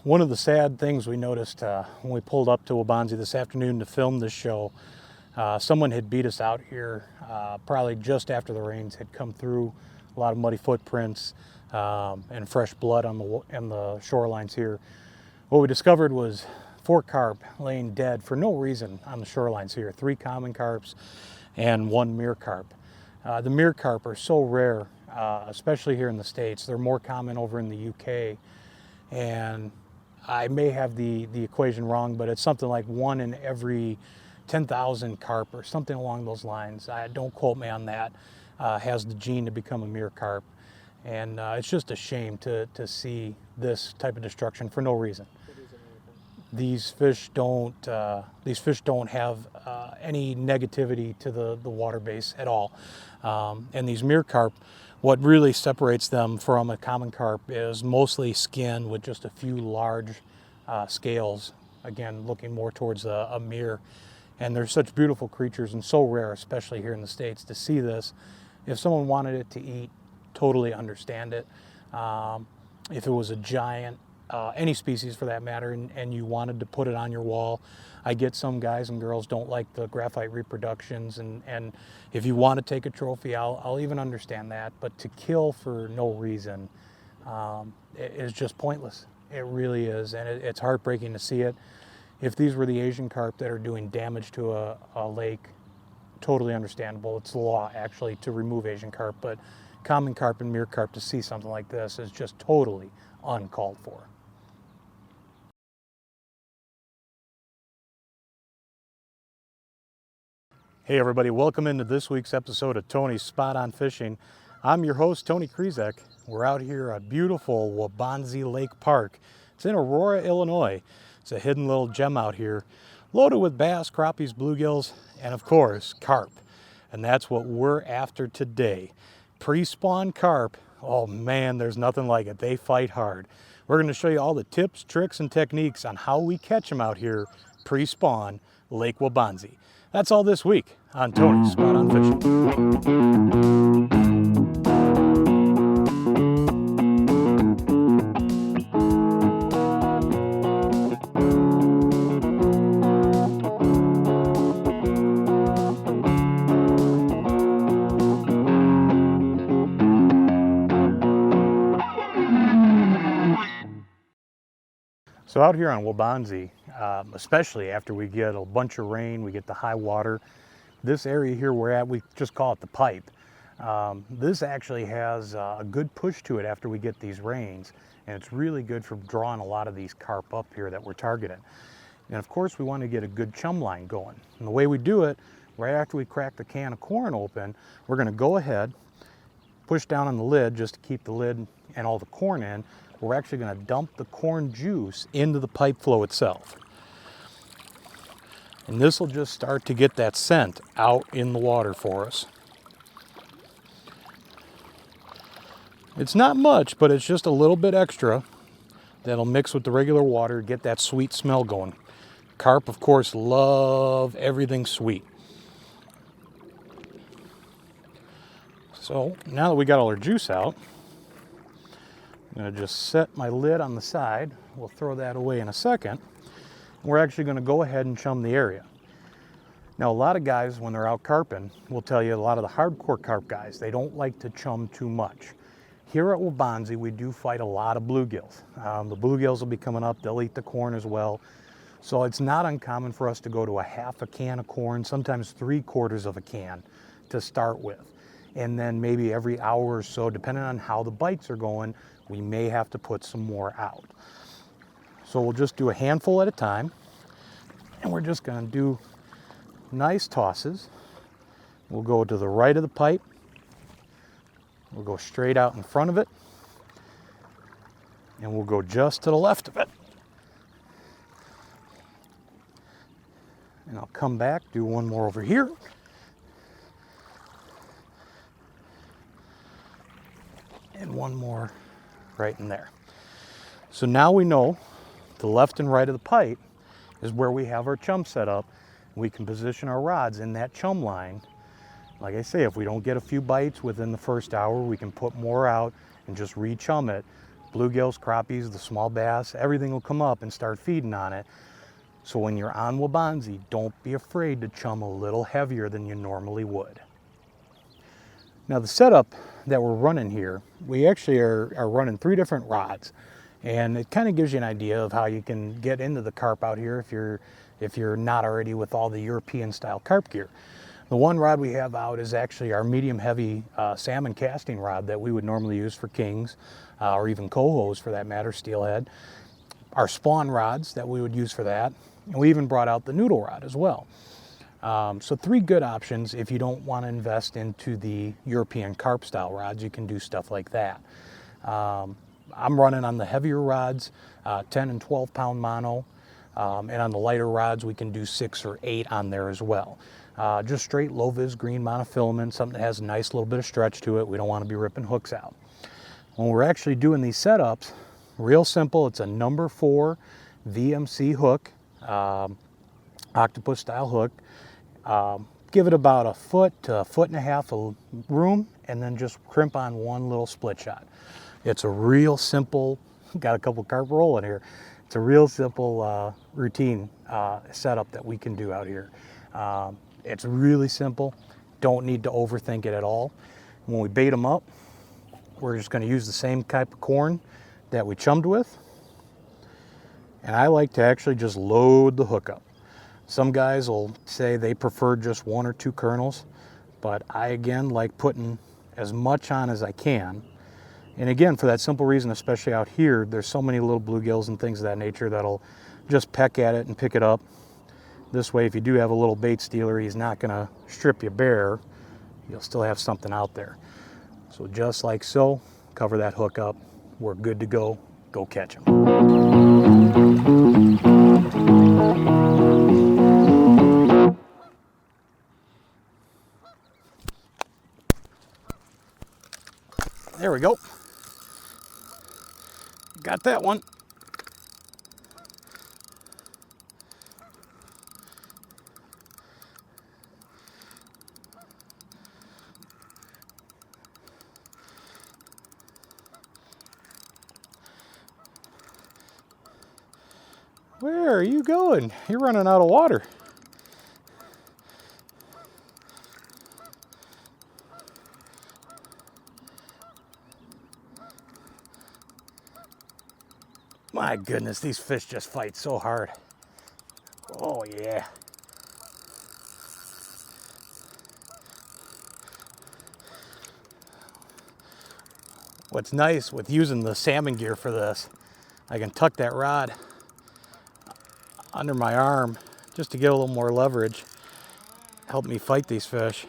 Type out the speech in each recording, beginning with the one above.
One of the sad things we noticed when we pulled up to Waubonsee this afternoon to film this show, someone had beat us out here probably just after the rains had come through. A lot of muddy footprints and fresh blood on the shorelines here. What we discovered was 4 carp laying dead for no reason on the shorelines here. 3 common carps and 1 mere carp. The mere carp are so rare, especially here in the States. They're more common over in the UK. And I may have the equation wrong, but it's something like 1 in every 10,000 carp or something along those lines. Don't quote me on that. Has the gene to become a mere carp. And it's just a shame to see this type of destruction for no reason. These fish don't have any negativity to the water base at all. And these mere carp, what really separates them from a common carp is mostly skin with just a few large scales, again looking more towards a mere. And they're such beautiful creatures and so rare, especially here in the States, to see this. If someone wanted it to eat, totally understand it. If it was a giant, any species for that matter, and you wanted to put it on your wall, I get some guys and girls don't like the graphite reproductions, and if you want to take a trophy, I'll even understand that. But to kill for no reason is just pointless. It really is, and it's heartbreaking to see it. If these were the Asian carp that are doing damage to a lake, totally understandable. It's the law actually to remove Asian carp, but common carp and mere carp, to see something like this is just totally uncalled for. Hey everybody, welcome into this week's episode of Tony's Spot On Fishing. I'm your host, Tony Krizek. We're out here at beautiful Waubonsee Lake Park. It's in Aurora, Illinois. It's a hidden little gem out here, loaded with bass, crappies, bluegills, and of course, carp. And that's what we're after today. Pre-spawn carp. Oh man, there's nothing like it. They fight hard. We're going to show you all the tips, tricks, and techniques on how we catch them out here pre-spawn Lake Waubonsee. That's all this week on Tony's Spot On Fishing. So out here on Waubonsee, especially after we get a bunch of rain, we get the high water, this area here we're at, we just call it the pipe. This actually has a good push to it after we get these rains, and it's really good for drawing a lot of these carp up here that we're targeting. And of course we want to get a good chum line going. And the way we do it, right after we crack the can of corn open, we're going to go ahead, push down on the lid just to keep the lid and all the corn in. We're actually going to dump the corn juice into the pipe flow itself. And this will just start to get that scent out in the water for us. It's not much, but it's just a little bit extra that'll mix with the regular water, get that sweet smell going. Carp, of course, love everything sweet. So now that we got all our juice out, I'm going to just set my lid on the side. We'll throw that away in a second. We're actually going to go ahead and chum the area. Now, a lot of guys, when they're out carping, will tell you, a lot of the hardcore carp guys, they don't like to chum too much. Here at Waubonsee, we do fight a lot of bluegills. The bluegills will be coming up. They'll eat the corn as well. So it's not uncommon for us to go to a half a can of corn, sometimes 3/4 of a can to start with. And then maybe every hour or so, depending on how the bites are going, we may have to put some more out. So we'll just do a handful at a time, and we're just going to do nice tosses. We'll go to the right of the pipe. We'll go straight out in front of it, and we'll go just to the left of it. And I'll come back, do one more over here. And one more right in there. So now we know the left and right of the pipe is where we have our chum set up. We can position our rods in that chum line. Like I say, if we don't get a few bites within the first hour, we can put more out and just re-chum it. bluegills, crappies, the small bass, everything will come up and start feeding on it. So when you're on Waubonsee, don't be afraid to chum a little heavier than you normally would. Now the setup that we're running here, we actually are running 3 different rods, and it kind of gives you an idea of how you can get into the carp out here if you're not already with all the European style carp gear. The one rod we have out is actually our medium heavy salmon casting rod that we would normally use for kings or even cohos for that matter, steelhead. Our spawn rods that we would use for that, and we even brought out the noodle rod as well. So 3 good options if you don't want to invest into the European carp style rods. You can do stuff like that. I'm running on the heavier rods, 10 and 12 pound mono, and on the lighter rods we can do 6 or 8 on there as well. Just straight low vis green monofilament, something that has a nice little bit of stretch to it. We don't want to be ripping hooks out. When we're actually doing these setups, real simple. It's a number 4 VMC hook, octopus style hook. Give it about a foot to a foot and a half of room, and then just crimp on one little split shot. It's a real simple, got a couple carp rolling here. It's a real simple routine setup that we can do out here. It's really simple. Don't need to overthink it at all. When we bait them up, we're just going to use the same type of corn that we chummed with. And I like to actually just load the hook up. Some guys will say they prefer just 1 or 2 kernels, but I again like putting as much on as I can. And again, for that simple reason, especially out here, there's so many little bluegills and things of that nature that'll just peck at it and pick it up. This way, if you do have a little bait stealer, he's not gonna strip you bare. You'll still have something out there. So just like so, cover that hook up. We're good to go. Go catch him. There we go. Got that one. Where are you going? You're running out of water. My goodness, these fish just fight so hard. Oh yeah. What's nice with using the salmon gear for this, I can tuck that rod under my arm just to get a little more leverage, help me fight these fish.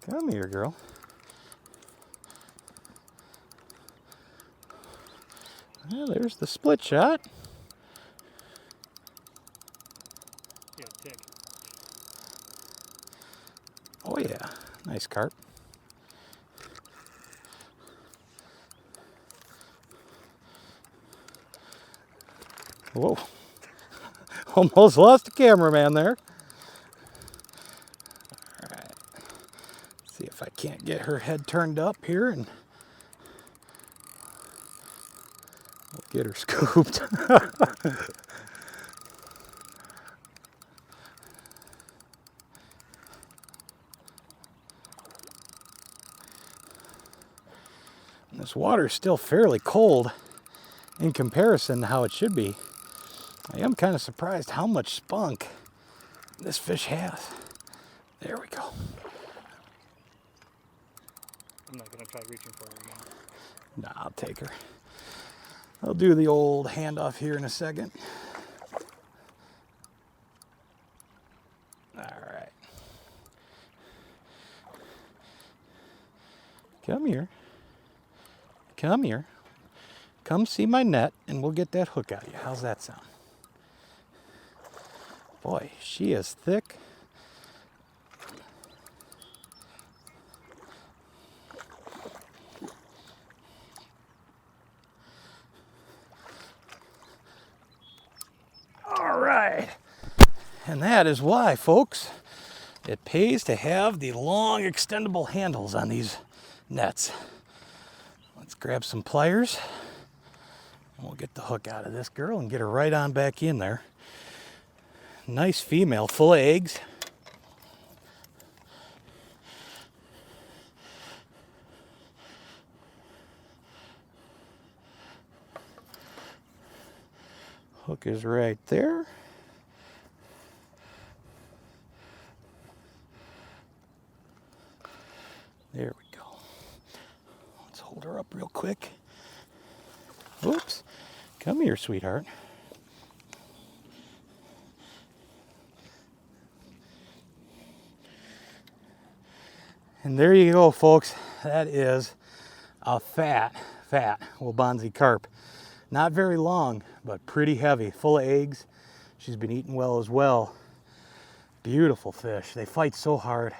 Come here, girl. Well, there's the split shot. Yeah, tick. Oh yeah, nice carp. Whoa, almost lost the cameraman there. All right, see if I can't get her head turned up here and we'll get her scooped. This water is still fairly cold in comparison to how it should be. I am kind of surprised how much spunk this fish has. There we go. I'm not going to try reaching for her again. Nah, I'll take her. I'll do the old handoff here in a second. All right. Come here. Come here. Come see my net and we'll get that hook out of you. How's that sound? Boy, she is thick. All right. And that is why, folks, It pays to have the long extendable handles on these nets. Let's grab some pliers. And we'll get the hook out of this girl and get her right on back in there. Nice female, full of eggs. Hook is right there. There we go. Let's hold her up real quick. Oops. Come here, sweetheart. And there you go, folks. That is a fat Waubonsie carp. Not very long, but pretty heavy, full of eggs. She's been eating well as well. Beautiful fish. They fight so hard.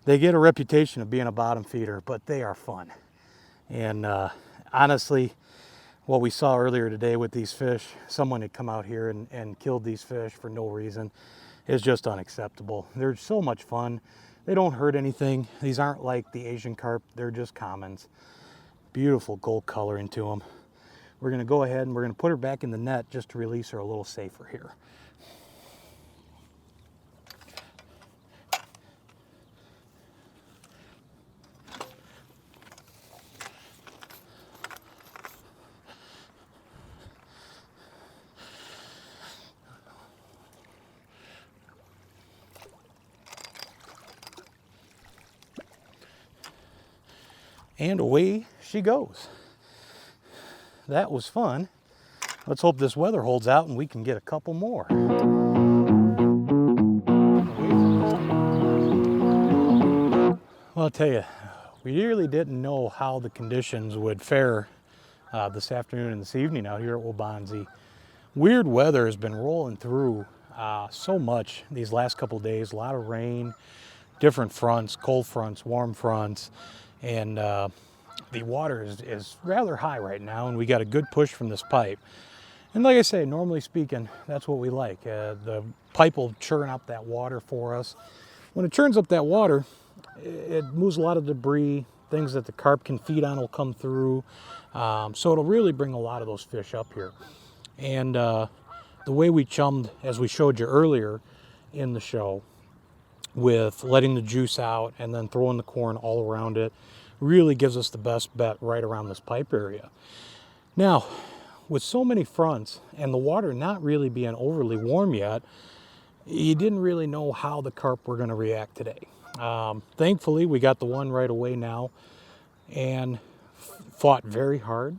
They get a reputation of being a bottom feeder, but they are fun. And honestly, what we saw earlier today with these fish, someone had come out here and killed these fish for no reason, is just unacceptable. They're so much fun. They don't hurt anything. These aren't like the Asian carp. They're just commons. Beautiful gold color into them. We're going to go ahead and we're going to put her back in the net just to release her a little safer here. And away she goes. That was fun. Let's hope this weather holds out and we can get a couple more. Well, I'll tell you, we really didn't know how the conditions would fare this afternoon and this evening out here at Waubonsee. Weird weather has been rolling through so much these last couple days. A lot of rain, different fronts, cold fronts, warm fronts. And the water is rather high right now, and we got a good push from this pipe. And like I say, normally speaking, that's what we like. The pipe will churn up that water for us. When it churns up that water, it moves a lot of debris, things that the carp can feed on will come through. So it'll really bring a lot of those fish up here. And the way we chummed, as we showed you earlier in the show, with letting the juice out and then throwing the corn all around it, really gives us the best bet right around this pipe area. Now, with so many fronts and the water not really being overly warm yet, you didn't really know how the carp were going to react today. Thankfully, we got the one right away now and fought very hard.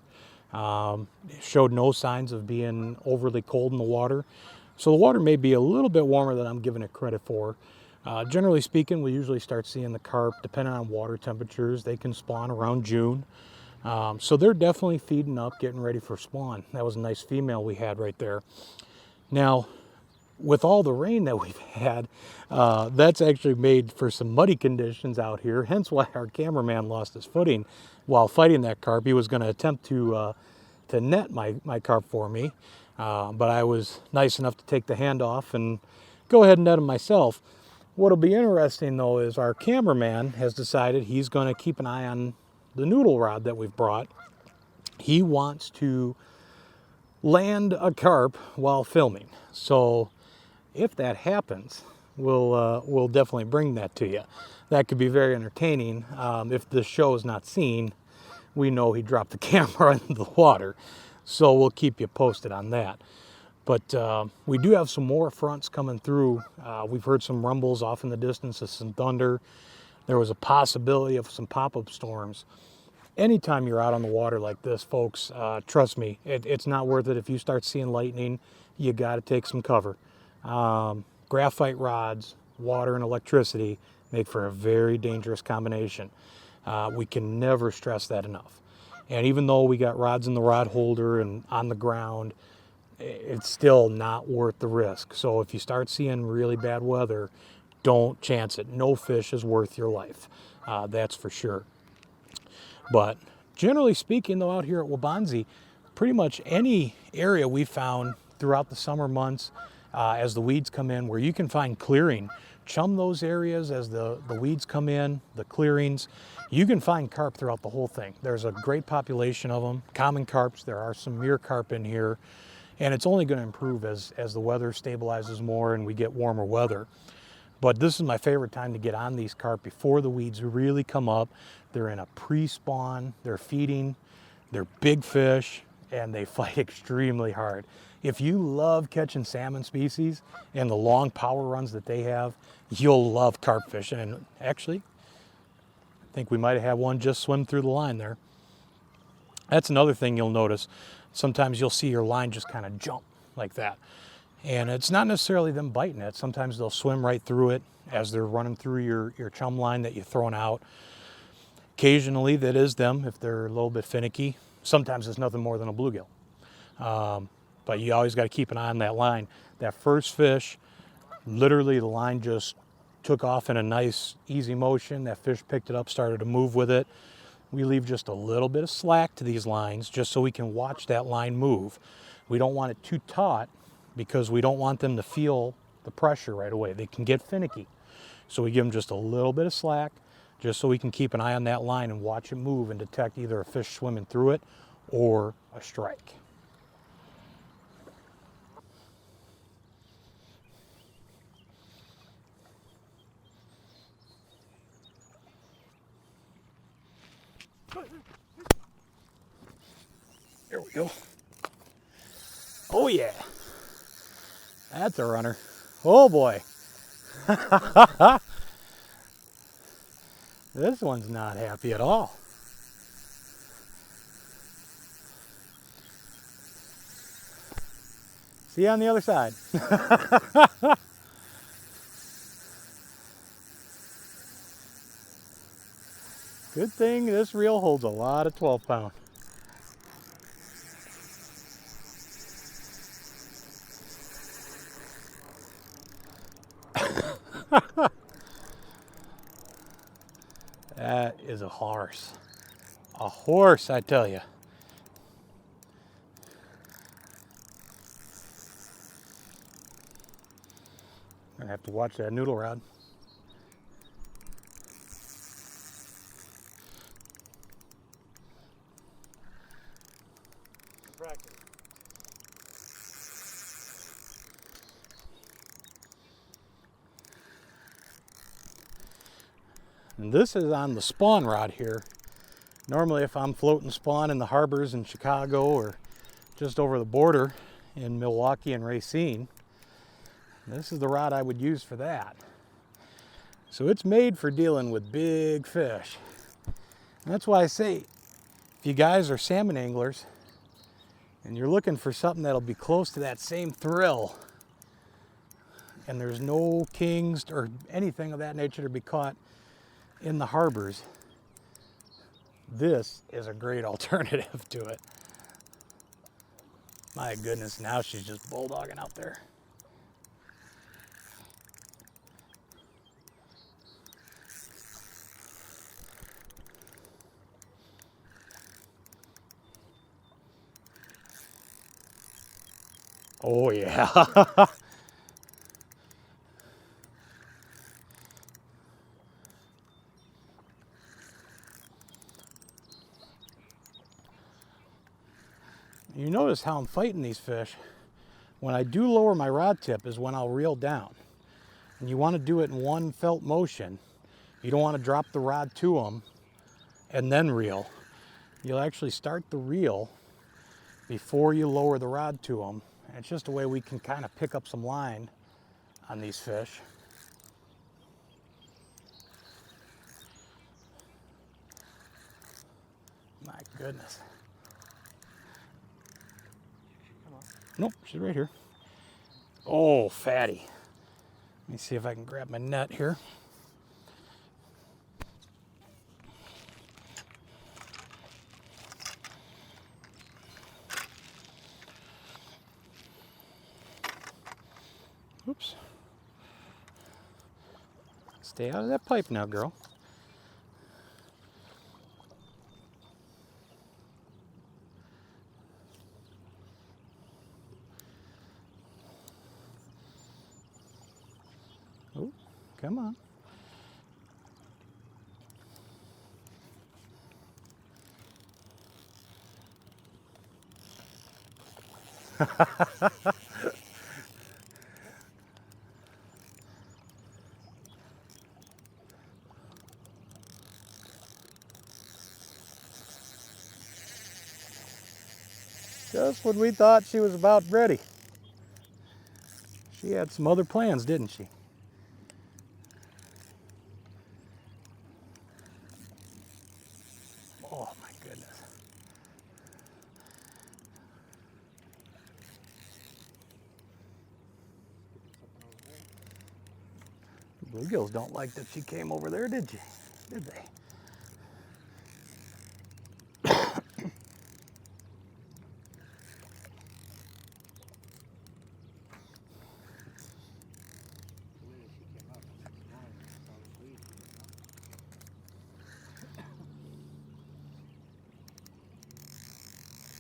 Showed no signs of being overly cold in the water. So the water may be a little bit warmer than I'm giving it credit for. Generally speaking, we usually start seeing the carp, depending on water temperatures, they can spawn around June. So they're definitely feeding up, getting ready for spawn. That was a nice female we had right there. Now, with all the rain that we've had, that's actually made for some muddy conditions out here, hence why our cameraman lost his footing while fighting that carp. He was going to attempt to net my carp for me, but I was nice enough to take the hand off and go ahead and net him myself. What'll be interesting though is our cameraman has decided he's going to keep an eye on the noodle rod that we've brought. He wants to land a carp while filming. So if that happens, we'll definitely bring that to you. That could be very entertaining. If the show is not seen, we know he dropped the camera into the water. So we'll keep you posted on that. But we do have some more fronts coming through. We've heard some rumbles off in the distance of some thunder. There was a possibility of some pop-up storms. Anytime you're out on the water like this, folks, trust me, it's not worth it. If you start seeing lightning, you got to take some cover. Graphite rods, water, and electricity make for a very dangerous combination. We can never stress that enough. And even though we got rods in the rod holder and on the ground, it's still not worth the risk. So if you start seeing really bad weather, don't chance it. No fish is worth your life. That's for sure. But generally speaking, though, out here at Waubonsee, pretty much any area we found throughout the summer months, as the weeds come in, where you can find clearing chum those areas as the weeds come in, the clearings. You can find carp throughout the whole thing. There's a great population of them, common carps. There are some mere carp in here, and it's only going to improve as the weather stabilizes more and we get warmer weather. But this is my favorite time to get on these carp before the weeds really come up. They're in a pre-spawn, they're feeding, they're big fish, and they fight extremely hard. If you love catching salmon species and the long power runs that they have, you'll love carp fishing. And actually, I think we might have had one just swim through the line there. That's another thing you'll notice. Sometimes you'll see your line just kind of jump like that. And it's not necessarily them biting it. Sometimes they'll swim right through it as they're running through your chum line that you've thrown out. Occasionally that is them if they're a little bit finicky. Sometimes it's nothing more than a bluegill. But you always got to keep an eye on that line. That first fish, literally the line just took off in a nice, easy motion. That fish picked it up, started to move with it. We leave just a little bit of slack to these lines just so we can watch that line move. We don't want it too taut because we don't want them to feel the pressure right away. They can get finicky. So we give them just a little bit of slack just so we can keep an eye on that line and watch it move and detect either a fish swimming through it or a strike. There we go. Oh yeah. That's a runner. Oh boy. This one's not happy at all. See you on the other side. Good thing this reel holds a lot of 12-pound. That is a horse. A horse, I tell you. I'm gonna have to watch that noodle rod. Practice. And this is on the spawn rod here. Normally if I'm floating spawn in the harbors in Chicago or just over the border in Milwaukee and Racine, this is the rod I would use for that. So it's made for dealing with big fish. And that's why I say, if you guys are salmon anglers and you're looking for something that'll be close to that same thrill, and there's no kings or anything of that nature to be caught in the harbors, this is a great alternative to it. My goodness, now she's just bulldogging out there. Oh yeah. You notice how I'm fighting these fish. When I do lower my rod tip is when I'll reel down. And you want to do it in one felt motion. You don't want to drop the rod to them and then reel. You'll actually start the reel before you lower the rod to them. And it's just a way we can kind of pick up some line on these fish. My goodness. Nope, she's right here. Oh, fatty. Let me see if I can grab my net here. Oops. Stay out of that pipe now, girl. Come on. Just when we thought she was about ready. She had some other plans, didn't she? Oh my goodness. Bluegills don't like that she came over there, did you? Did they?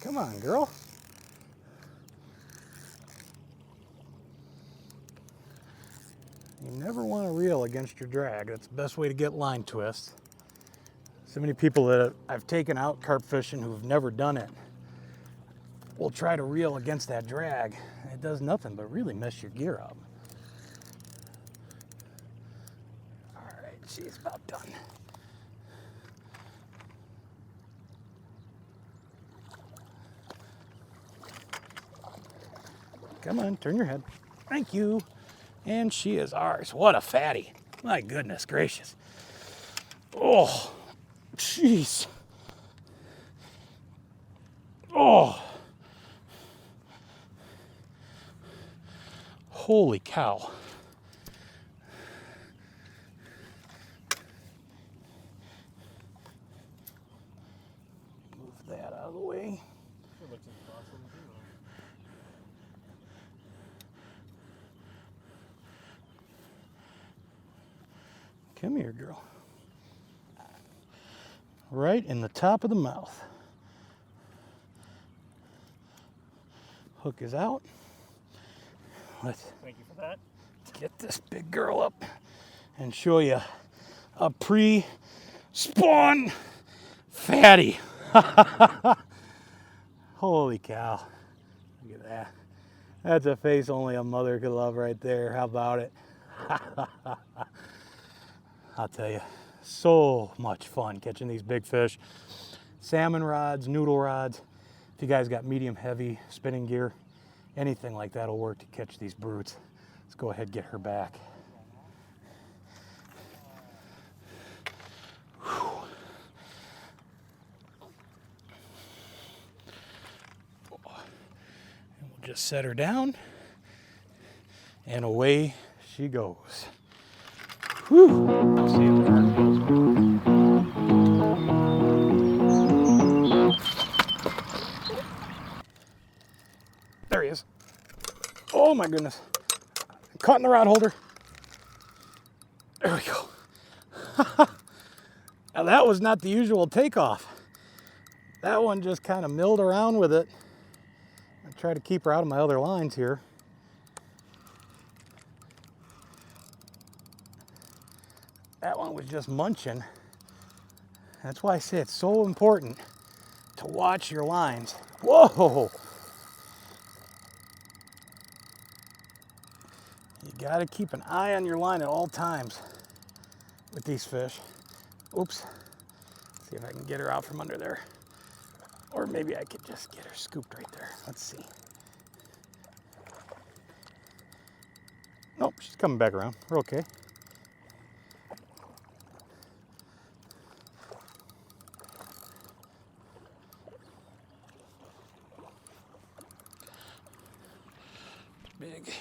Come on, girl. You never want to reel against your drag. That's the best way to get line twists. So many people that I've taken out carp fishing who've never done it will try to reel against that drag. It does nothing but really mess your gear up. All right, she's about done. Come on, turn your head. Thank you. And she is ours. What a fatty. My goodness gracious. Oh, jeez. Oh. Holy cow. Move that out of the way. Come here, girl. Right in the top of the mouth. Hook is out. Let's Thank you for that. get this big girl up and show you a pre-spawn fatty. Holy cow. Look at that. That's a face only a mother could love right there. How about it? I'll tell you, so much fun catching these big fish. Salmon rods, noodle rods. If you guys got medium heavy spinning gear, anything like that will work to catch these brutes. Let's go ahead and get her back. Whew. And we'll just set her down and away she goes. Whew. I'll see you there. There he is. Oh my goodness. Caught in the rod holder. There we go. Now that was not the usual takeoff. That one just kind of milled around with it. I try to keep her out of my other lines here. That one was just munching. That's why I say it's so important to watch your lines. Whoa! You gotta keep an eye on your line at all times with these fish. Oops. See if I can get her out from under there. Or maybe I could just get her scooped right there. Let's see. Nope, she's coming back around. We're okay. Big.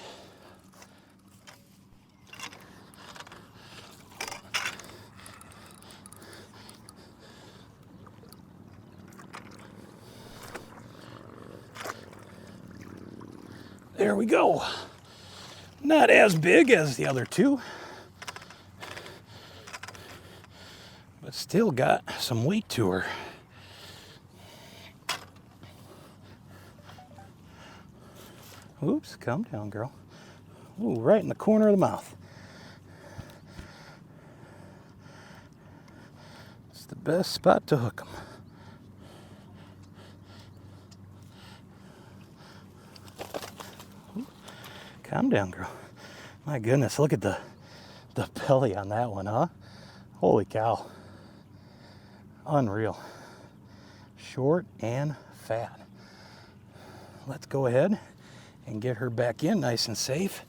There we go. Not as big as the other two, but still got some weight to her. Oops, calm down, girl. Ooh, right in the corner of the mouth. best spot to hook them. Calm down, girl. My goodness, look at the belly on that one, huh? Holy cow. Unreal. Short and fat. Let's go ahead and get her back in nice and safe.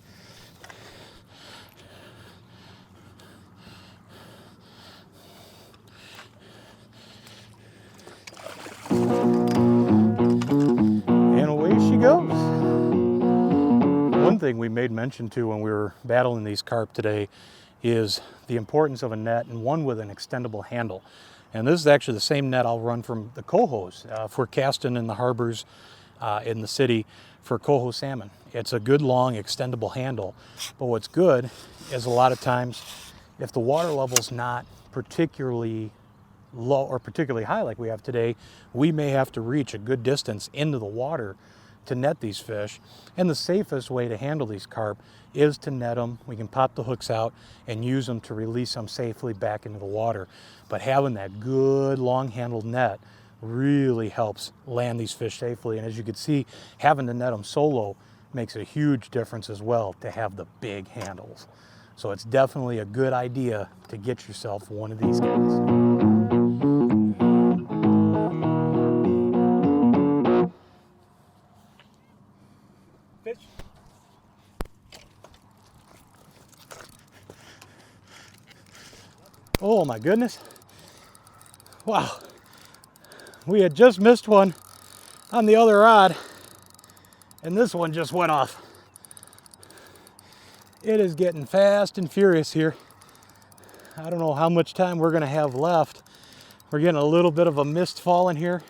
And away she goes. One thing we made mention to when we were battling these carp today is the importance of a net, and one with an extendable handle. And this is actually the same net I'll run from the cohos if we're casting in the harbors in the city for coho salmon. It's a good long extendable handle, but what's good is a lot of times if the water level's not particularly low or particularly high like we have today, we may have to reach a good distance into the water to net these fish. And the safest way to handle these carp is to net them. We can pop the hooks out and use them to release them safely back into the water. But having that good long-handled net really helps land these fish safely. And as you can see, having to net them solo makes a huge difference as well to have the big handles. So it's definitely a good idea to get yourself one of these guys. Fish. Oh my goodness. Wow. We had just missed one on the other rod, and this one just went off. It is getting fast and furious here. I don't know how much time we're gonna have left. We're getting a little bit of a mist falling here.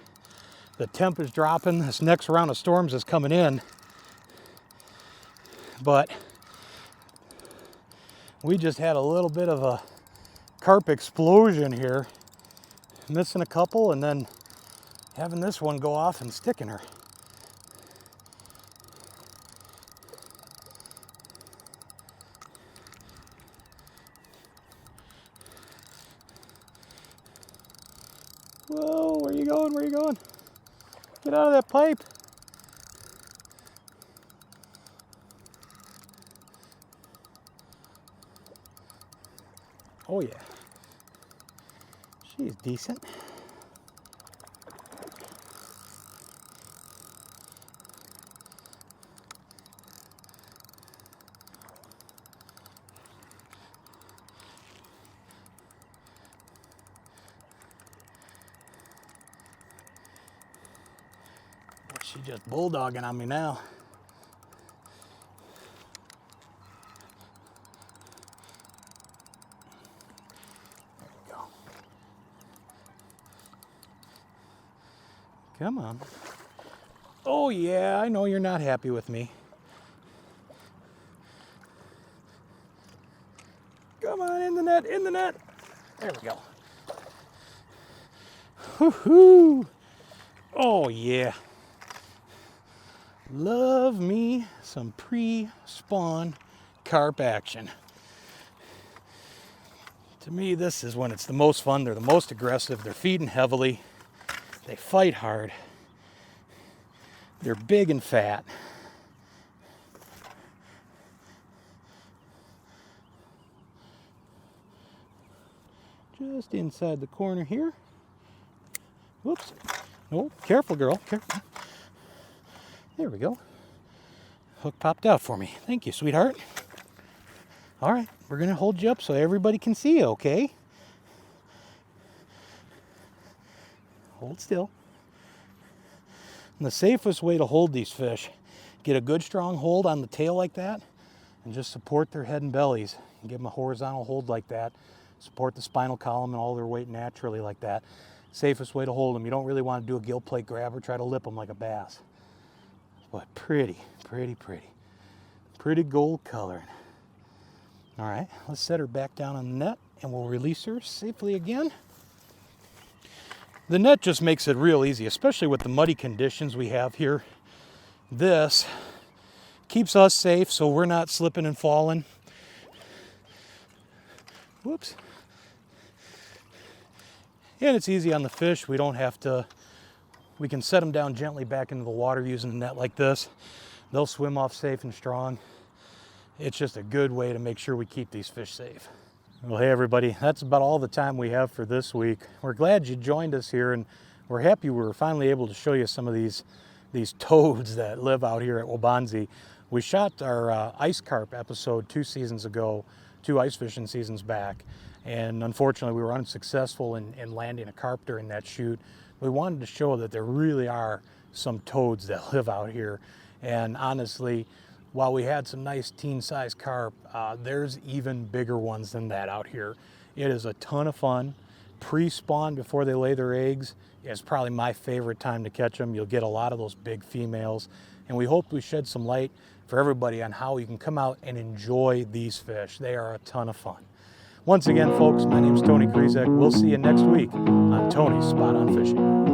The temp is dropping. This next round of storms is coming in. But we just had a little bit of a carp explosion here. Missing a couple and then having this one go off and sticking her. Whoa, where you going? Where you going? Get out of that pipe. Oh yeah. She's decent. She's just bulldogging on me now. There we go. Come on. Oh yeah, I know you're not happy with me. Come on, in the net, in the net. There we go. Woohoo! Oh yeah. Love me some pre-spawn carp action. To me, this is when it's the most fun. They're the most aggressive. They're feeding heavily. They fight hard. They're big and fat. Just inside the corner here. Whoops. Oh, careful, girl. Careful. There we go. Hook popped out for me. Thank you, sweetheart. All right, we're going to hold you up so everybody can see you, okay? Hold still. And the safest way to hold these fish, get a good strong hold on the tail like that, and just support their head and bellies. And give them a horizontal hold like that. Support the spinal column and all their weight naturally like that. Safest way to hold them. You don't really want to do a gill plate grab or try to lip them like a bass. But pretty, pretty, pretty. Pretty gold colored. All right, let's set her back down on the net and we'll release her safely again. The net just makes it real easy, especially with the muddy conditions we have here. This keeps us safe so we're not slipping and falling. Whoops. And it's easy on the fish. We don't have to, we can set them down gently back into the water using a net like this. They'll swim off safe and strong. It's just a good way to make sure we keep these fish safe. Well, hey everybody, that's about all the time we have for this week. We're glad you joined us here, and we're happy we were finally able to show you some of these toads that live out here at Waubonsee. We shot our ice carp episode 2 seasons ago, 2 ice fishing seasons back, and unfortunately we were unsuccessful in landing a carp during that shoot. We wanted to show that there really are some toads that live out here, and honestly, while we had some nice teen-sized carp, there's even bigger ones than that out here. It is a ton of fun. Pre-spawn, before they lay their eggs, is probably my favorite time to catch them. You'll get a lot of those big females, and we hope we shed some light for everybody on how you can come out and enjoy these fish. They are a ton of fun. Once again, folks, my name is Tony Krizek. We'll see you next week on Tony's Spot on Fishing.